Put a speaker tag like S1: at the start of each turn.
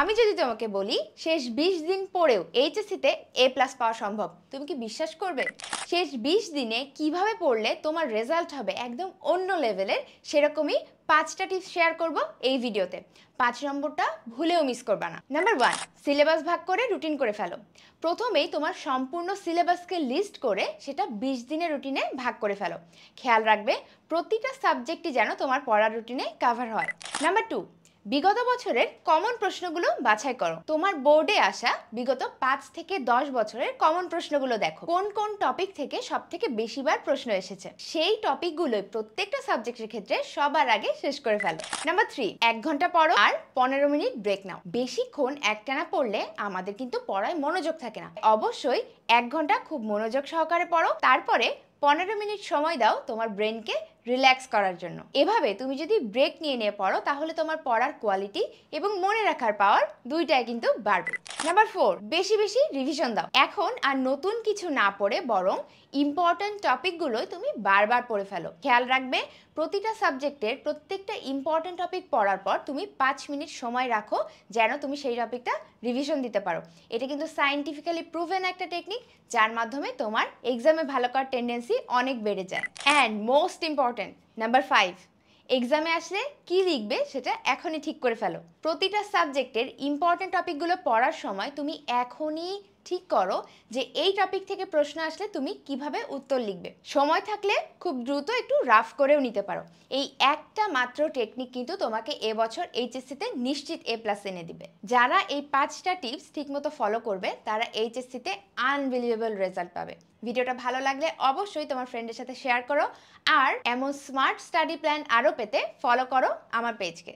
S1: আমি যদি তোমাকে বলি শেষ 20 দিন পরেও এইচএসসিতে এ প্লাস পাওয়া সম্ভব, তুমি কি বিশ্বাস করবে? শেষ 20 দিনে কিভাবে পড়লে তোমার রেজাল্ট হবে একদম অন্য লেভেলের, সেরকমই 5টা টিপস শেয়ার করব এই ভিডিওতে। 5 নম্বরটা ভুলেও মিস করবা না। নাম্বার 1, সিলেবাস ভাগ করে রুটিন করে ফেলো। প্রথমেই তোমার সম্পূর্ণ সিলেবাসকে লিস্ট করে সেটা 20 দিনের রুটিনে ভাগ করে ফেলো। খেয়াল রাখবে প্রতিটা সাবজেক্টই যেন তোমার পড়ার রুটিনে কভার হয়। নাম্বার 2, বিগত বছরের কমন প্রশ্নগুলো বাছাই করো। তোমার বোর্ডে আসা বিগত 5 থেকে 10 বছরের কমন প্রশ্নগুলো দেখো, কোন কোন টপিক থেকে সবথেকে বেশিবার প্রশ্ন এসেছে। সেই টপিকগুলোই প্রত্যেকটা সাবজেক্টের ক্ষেত্রে সবার আগে শেষ করে ফেলো। নাম্বার 3, 1 ঘন্টা পড়ো আর 15 মিনিট ব্রেক নাও। বেশিক্ষণ একটানা পড়লে আমাদের কিন্তু পড়ায় মনোযোগ থাকে না। অবশ্যই 1 ঘন্টা খুব মনোযোগ সহকারে পড়ো, তারপরে 15 মিনিট সময় দাও তোমার ব্রেনকে রিল্যাক্স করার জন্য। এভাবে তুমি যদি ব্রেক নিয়ে নিয়ে পড়ো তাহলে তোমার পড়ার কোয়ালিটি এবং মনে রাখার পাওয়ার দুইটাই কিন্তু বাড়বে। নাম্বার 4, বেশি বেশি রিভিশন দাও। এখন আর নতুন কিছু না পড়ে বরং ইম্পর্টেন্ট টপিকগুলোই তুমি বারবার পড়ে ফেলো। খেয়াল রাখবে প্রতিটা সাবজেক্টের প্রত্যেকটা ইম্পর্টেন্ট টপিক পড়ার পর তুমি 5 মিনিট সময় রাখো যেন তুমি সেই টপিকটা রিভিশন দিতে পারো। এটা কিন্তু সায়েন্টিফিক্যালি প্রুভেন একটা টেকনিক, যার মাধ্যমে তোমার এক্সামে ভালো করার টেন্ডেন্সি অনেক বেড়ে যায়। অ্যান্ড মোস্ট ইম্পর্টেন্ট, নাম্বার 5, এক্সামে আসলে কি লিখবে সেটা এখনই ঠিক করে ফেলো। প্রতিটা সাবজেক্টের ইম্পর্টেন্ট টপিকগুলো পড়ার সময় তুমি এখনই ঠিক করো যে এই টপিক থেকে প্রশ্ন আসলে তুমি কিভাবে উত্তর লিখবে। সময় থাকলে খুব দ্রুত একটু রাফ করেও নিতে পারো। এই একটা মাত্র টেকনিক কিন্তু তোমাকে এবছর এইচএসসিতে নিশ্চিত এ প্লাস এনে দিবে। যারা এই 5টা টিপস ঠিকমতো ফলো করবে তারা এইচএসসিতে আনবিলিভেবল রেজাল্ট পাবে। ভিডিওটা ভালো লাগলে অবশ্যই তোমার ফ্রেন্ডের সাথে শেয়ার করো, আর এমন স্মার্ট স্টাডি প্ল্যান আরও পেতে ফলো করো আমার পেজকে।